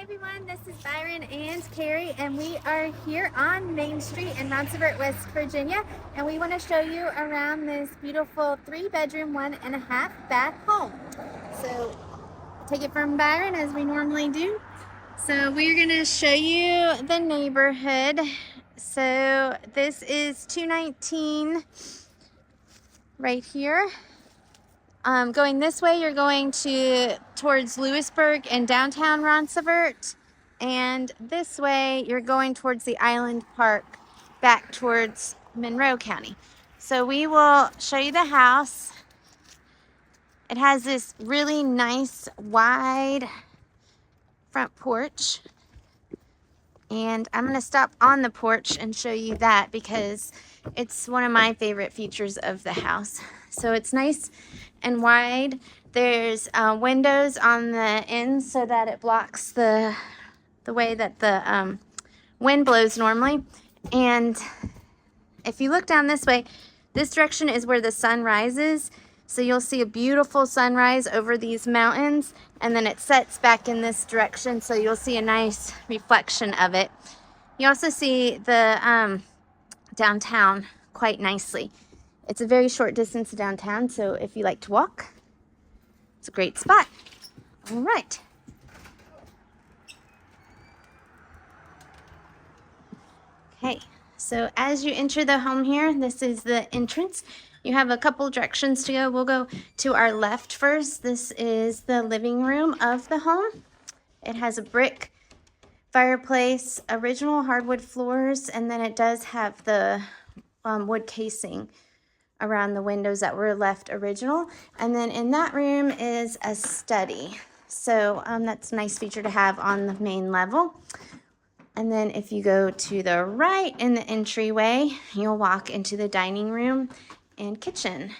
Hi everyone, this is Byron and Carrie, and we are here on Main Street in Ronceverte, West Virginia, and we want to show you around this beautiful 3-bedroom, 1.5 bath home. So take it from Byron as we normally do. So we're going to show you the neighborhood. So this is 219 right here. Going this way, you're going towards Lewisburg and downtown Ronceverte, and this way you're going towards the Island Park, back towards Monroe County. So we will show you the house. It has this really nice wide front porch, and I'm going to stop on the porch and show you that because it's one of my favorite features of the house. So it's nice and wide. There's windows on the ends so that it blocks the way that the wind blows normally. And if you look down this way, this direction is where the sun rises. So you'll see a beautiful sunrise over these mountains, and then it sets back in this direction, so you'll see a nice reflection of it. You also see the downtown quite nicely. It's a very short distance to downtown, so if you like to walk, it's a great spot. All right. Okay, so as you enter the home here, this is the entrance. You have a couple directions to go. We'll go to our left first. This is the living room of the home. It has a brick fireplace, original hardwood floors, and then it does have the wood casing around the windows that were left original. And then in that room is a study. So that's a nice feature to have on the main level. And then if you go to the right in the entryway, you'll walk into the dining room and kitchen.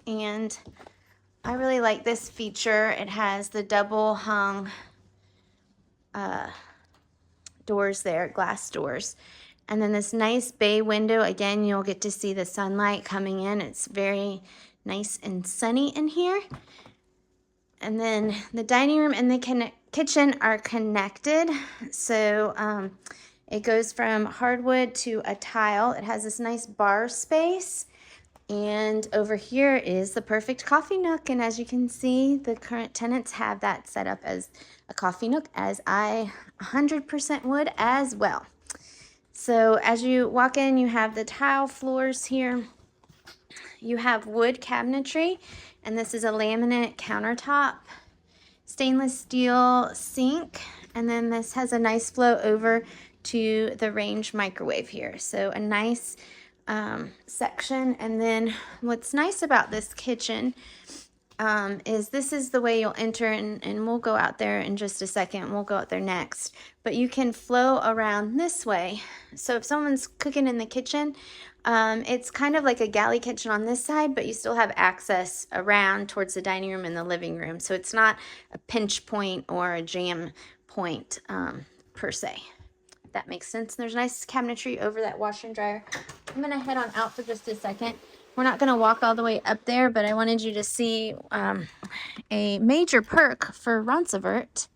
And I really like this feature. It has the double hung doors there, glass doors. And then this nice bay window. Again, you'll get to see the sunlight coming in. It's very nice and sunny in here. And then the dining room and the kitchen are connected. So it goes from hardwood to a tile. It has this nice bar space. And over here is the perfect coffee nook. And as you can see, the current tenants have that set up as a coffee nook, as I 100% would as well. So as you walk in, you have the tile floors here. You have wood cabinetry, and this is a laminate countertop, stainless steel sink, and then this has a nice flow over to the range microwave here. So a nice section. And then what's nice about this kitchen is this is the way you'll enter, and we'll go out there in just a second. We'll go out there next. But you can flow around this way. So if someone's cooking in the kitchen, it's kind of like a galley kitchen on this side, but you still have access around towards the dining room and the living room. So it's not a pinch point or a jam point per se. That makes sense. There's nice cabinetry over that washer and dryer. I'm going to head on out for just a second. We're not going to walk all the way up there, but I wanted you to see a major perk for Ronceverte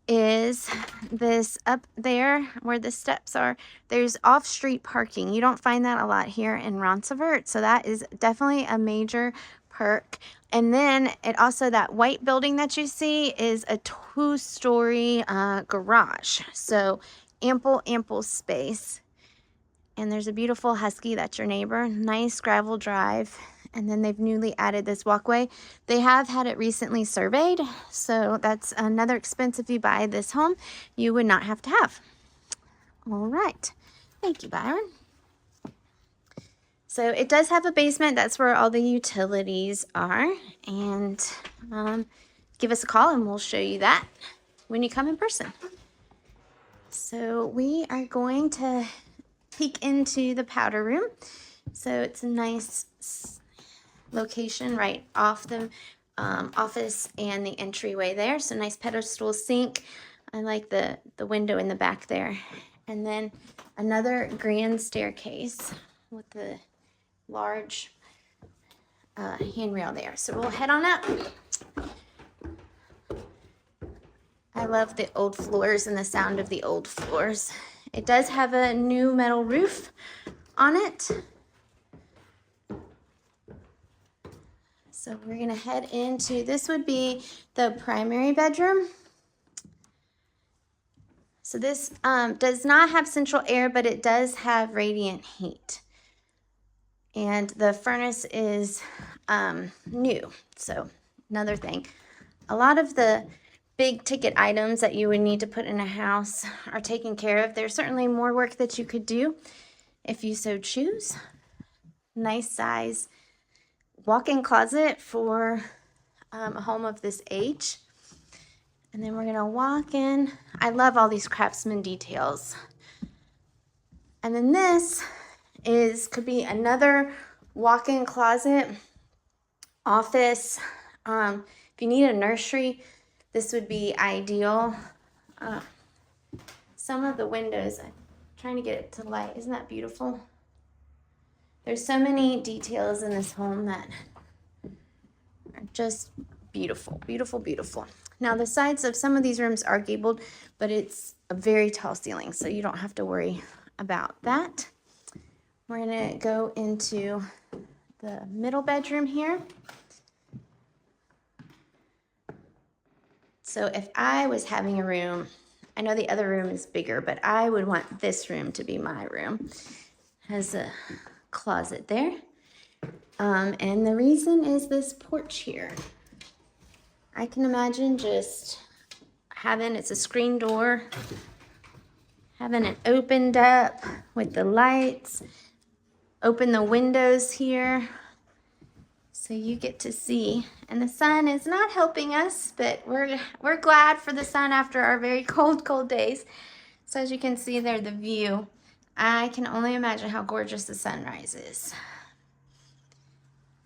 is this up there where the steps are. There's off-street parking. You don't find that a lot here in Ronceverte, so that is definitely a major perk. And then it also, that white building that you see is a 2-story garage. So ample space. And there's a beautiful husky, that's your neighbor. Nice gravel drive. And then they've newly added this walkway. They have had it recently surveyed, so that's another expense if you buy this home you would not have to have. All right. Thank you, Byron. So it does have a basement. That's where all the utilities are. And give us a call and we'll show you that when you come in person. So we are going to peek into the powder room. So it's a nice location right off the office and the entryway there. So nice pedestal sink. I like the window in the back there. And then another grand staircase with the large handrail there. So we'll head on up. I love the old floors and the sound of the old floors. It does have a new metal roof on it. So we're gonna head into, this would be the primary bedroom. So this does not have central air, but it does have radiant heat. And the furnace is new, so another thing. A lot of the big ticket items that you would need to put in a house are taken care of. There's certainly more work that you could do if you so choose. Nice size walk-in closet for a home of this age. And then we're gonna walk in. I love all these craftsman details. And then this could be another walk-in closet, office. If you need a nursery, this would be ideal. Some of the windows, I'm trying to get it to light. Isn't that beautiful? There's so many details in this home that are just beautiful, beautiful, beautiful. Now the sides of some of these rooms are gabled, but it's a very tall ceiling, so you don't have to worry about that. We're gonna go into the middle bedroom here. So if I was having a room, I know the other room is bigger, but I would want this room to be my room. Has a closet there. And the reason is this porch here. I can imagine just having, it's a screen door, having it opened up with the lights, open the windows here so you get to see. And the sun is not helping us, but we're glad for the sun after our very cold days. So as you can see there, the view, I can only imagine how gorgeous the sunrise is.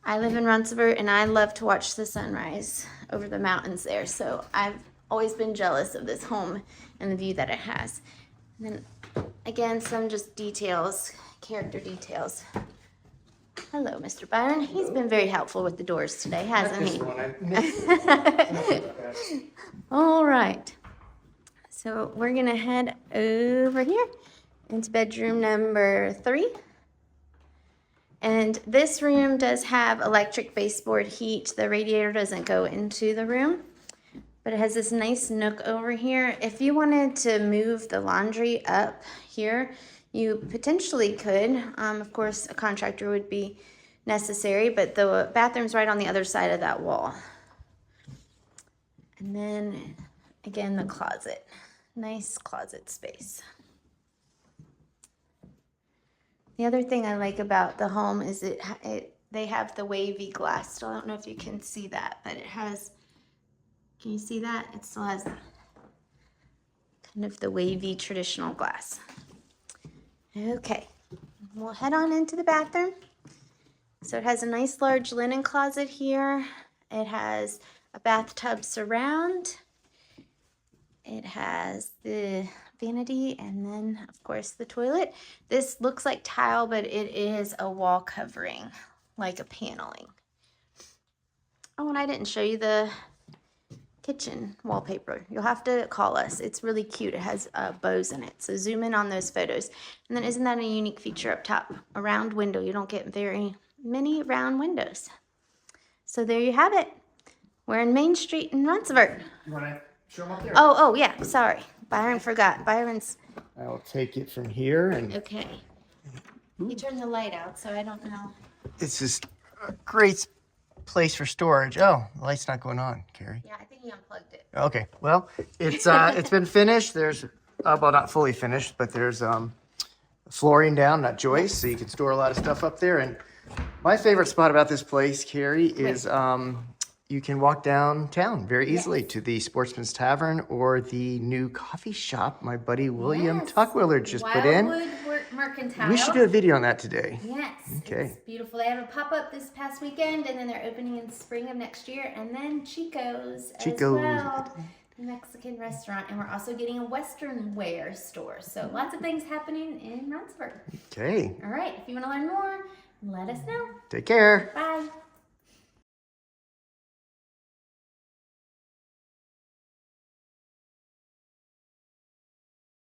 I live in Ronceverte and I love to watch the sunrise over the mountains there. So I've always been jealous of this home and the view that it has. And then again, some just details, character details. Hello, Mr. Byron. He's been very helpful with the doors today, hasn't he? All right. So we're gonna head over here into bedroom number 3. And this room does have electric baseboard heat. The radiator doesn't go into the room, but it has this nice nook over here. If you wanted to move the laundry up here, you potentially could. Of course, a contractor would be necessary, but the bathroom's right on the other side of that wall. And then, again, the closet. Nice closet space. The other thing I like about the home is they have the wavy glass. Still, I don't know if you can see that, but it has, can you see that? It still has kind of the wavy traditional glass. Okay, we'll head on into the bathroom. So it has a nice large linen closet here. It has a bathtub surround. It has the vanity and then of course the toilet. This looks like tile, but it is a wall covering, like a paneling. Oh, and I didn't show you the kitchen wallpaper. You'll have to call us. It's really cute. It has bows in it. So zoom in on those photos. And then isn't that a unique feature up top? A round window. You don't get very many round windows. So there you have it. We're in Main Street in Ronceverte. You want to show them up there? Oh, yeah. Sorry. Byron forgot. Byron's... I'll take it from here and... Okay. You turned the light out, so I don't know. This is a great place for storage. Oh, the light's not going on, Carrie. Yeah, I think he unplugged it. Okay, well, it's been finished. There's, well, not fully finished, but there's flooring down, not joists, so you can store a lot of stuff up there. And my favorite spot about this place, Carrie, is you can walk downtown very easily to the Sportsman's Tavern or the new coffee shop my buddy William Tuckwiller just put in. Wildwood Mercantile. We should do a video on that today. Yes. Okay. It's beautiful. They have a pop-up this past weekend, and then they're opening in spring of next year, and then Chico's as well. The Mexican restaurant, and we're also getting a Western wear store. So lots of things happening in Ronceverte. Okay. All right. If you want to learn more, let us know. Take care. Bye.